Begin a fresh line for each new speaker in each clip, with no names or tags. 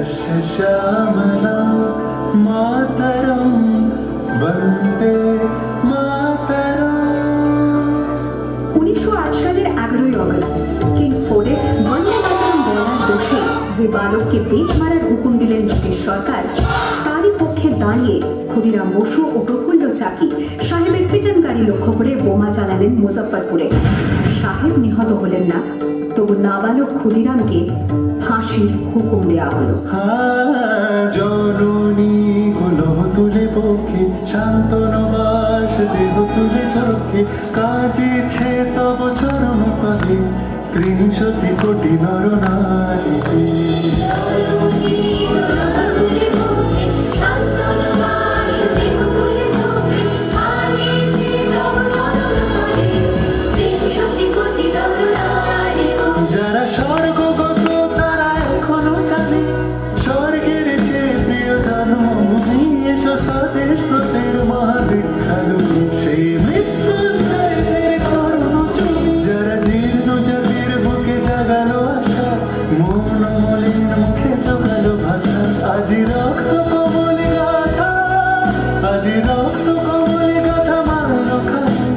यस्य श्यामलां मातरं वन्दे मातरम्।
1908 সালের 11ই আগস্ট কিংসফোর্ডে বন্দে মাতরম বলার দোষে যে বালককে পেচ মারার হুকুম দিলেন ব্রিটিশ সরকার, তারই পক্ষে দাঁড়িয়ে ক্ষুদিরাম বসু ও প্রফুল্ল চাকি সাহেবের ফিটন গাড়ি লক্ষ্য করে বোমা চালালেন মুজফ্ফরপুরে। সাহেব নিহত হলেন না, তবু নাবালক ক্ষুদিরামকে ফাঁসির হুকুম দেয়া হলো।
জননী গুলো তুলে পক্ষে শান্তনবাস দেহ তুলে চোখে কাঁদিছে তব চরণ তলে 30 কোটি নরনারী। যারা স্বর্গগত তারা এখনো জানে স্বর্গের যে প্রিয় জন্মভূমি এসো স্বদেশ প্রতের মহাদীক্ষালু সেই মৃত্যুঞ্জয়ের চরণ চুমি। যারা জীর্ণ জাতির বুকে জাগালো আশা মৌন মলিন মুখে জোগালো ভাষা আজি রক্ত কমলি গাথা আজি রক্ত কমলি গাথা মানল খালি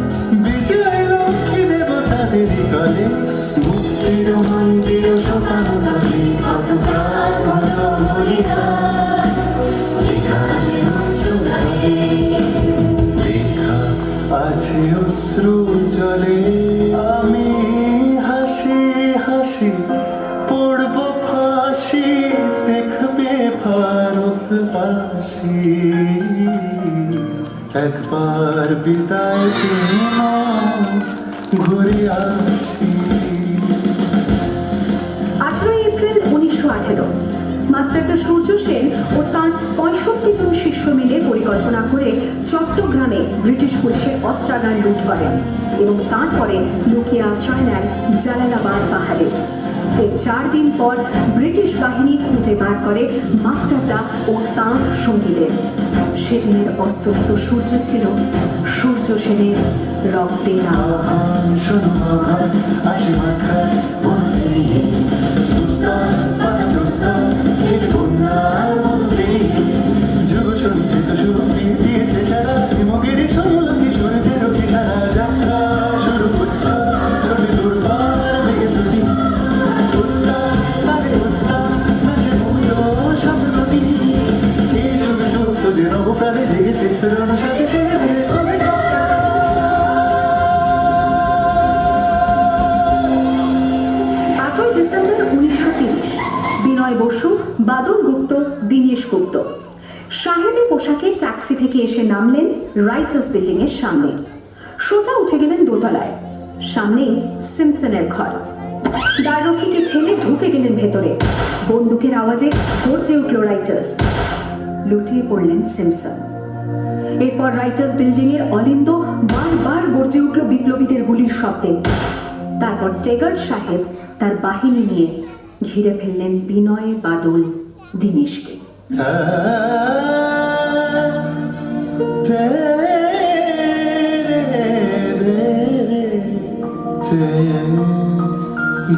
বিজয় লক্ষ্মী দেবতাদেরই গলে মুক্তির মন্দির সোপানো তলে কত প্রাণ বলিদান লেখা আছে অশ্রু জলে লেখা আছে অশ্রু জলে। আমি হাসি হাসি পড়ব ফাঁসি দেখবে ভারতবাসী একবার বিদায় তোমার ঘুরে আসি।
18 এপ্রিল 1918 মাস্টারদা সূর্য সেন ও তার 65 জন শিষ্য মিলে পরিকল্পনা করে চট্টগ্রামে ব্রিটিশ পুলিশের অস্ত্রাগার লুট করেন এবং তারপরে লুকিয়ে আশ্রয় নেন জালালাবাদ পাহাড়ে। এর 4 দিন পর ব্রিটিশ বাহিনী খুঁজে বার করে মাস্টারদা ও তাঁর সঙ্গীদের। সেদিনের অস্তমিত সূর্য ছিল সূর্য সেনের রক্তে রাঙা। ডিসেম্বর 1930 বিনয় বসু, বাদল গুপ্ত, দীনেশ গুপ্ত সাহেবের পোশাকে ট্যাক্সি থেকে এসে নামলেন রাইটার্স বিল্ডিং এর সামনে। সোজা উঠে গেলেন দোতলায়। সামনেই সিমসনের ঘর। দ্বাররক্ষীকে ঠেলে ঢুকে গেলেন ভেতরে। বন্দুকের আওয়াজে গর্জে উঠল রাইটার্স। লুটিয়ে পড়লেন সিমসন। এরপর রাইটার্স বিল্ডিং এর অলিন্দ বারবার গর্জে উঠল বিপ্লবীদের গুলির শব্দে। তারপর টেগার সাহেব তার বাহিনী নিয়ে ঘিরে ফেললেন বিনয়, বাদল, দীনেশকে।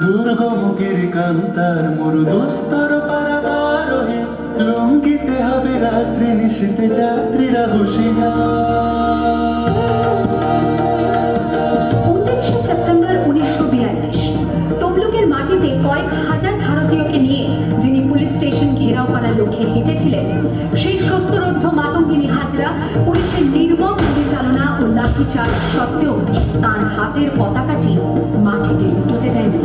দুর্গম গিরিকান্তার মরুদুস্তর পারাবার হয়ে লঙ্ঘিতে হবে রাত্রি নিশীতে যাত্রীরা হুঁশিয়ার।
29 সেপ্টেম্বর 1942 তমলুকের মাটিতে কয়েক হাজার ভারতীয়কে নিয়ে যিনি পুলিশ স্টেশন ঘেরাও করার লক্ষ্যে হেঁটেছিলেন, সেই সত্তরোর্ধ্ব মাতঙ্গিনী হাজরা পুলিশের নির্মম পরিচালনা ও লাঠিচার্জ সত্ত্বেও তার হাতের পতাকাটি মাটিতে লুটোতে দেননি।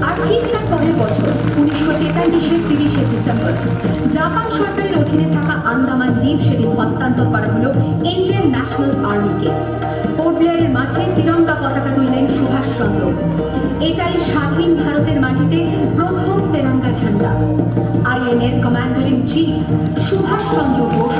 আর ঠিক তার পরের বছর 1943-এর 30 ডিসেম্বর জাপান সরকারের অধীনে থাকা আন্দামান দ্বীপ সেদিন হস্তান্তর করা হলো ইন্ডিয়ান ন্যাশনাল আর্মিকে। পোর্ট ব্লেয়ারের মাঠে তিরঙ্গা পতাকা তুললেন সুভাষচন্দ্র। এটাই স্বাধীন ভারতের মাটিতে প্রথম তেরঙ্গা ঝান্ডা। আইএনএর commander in chief Subhash Chandra Bose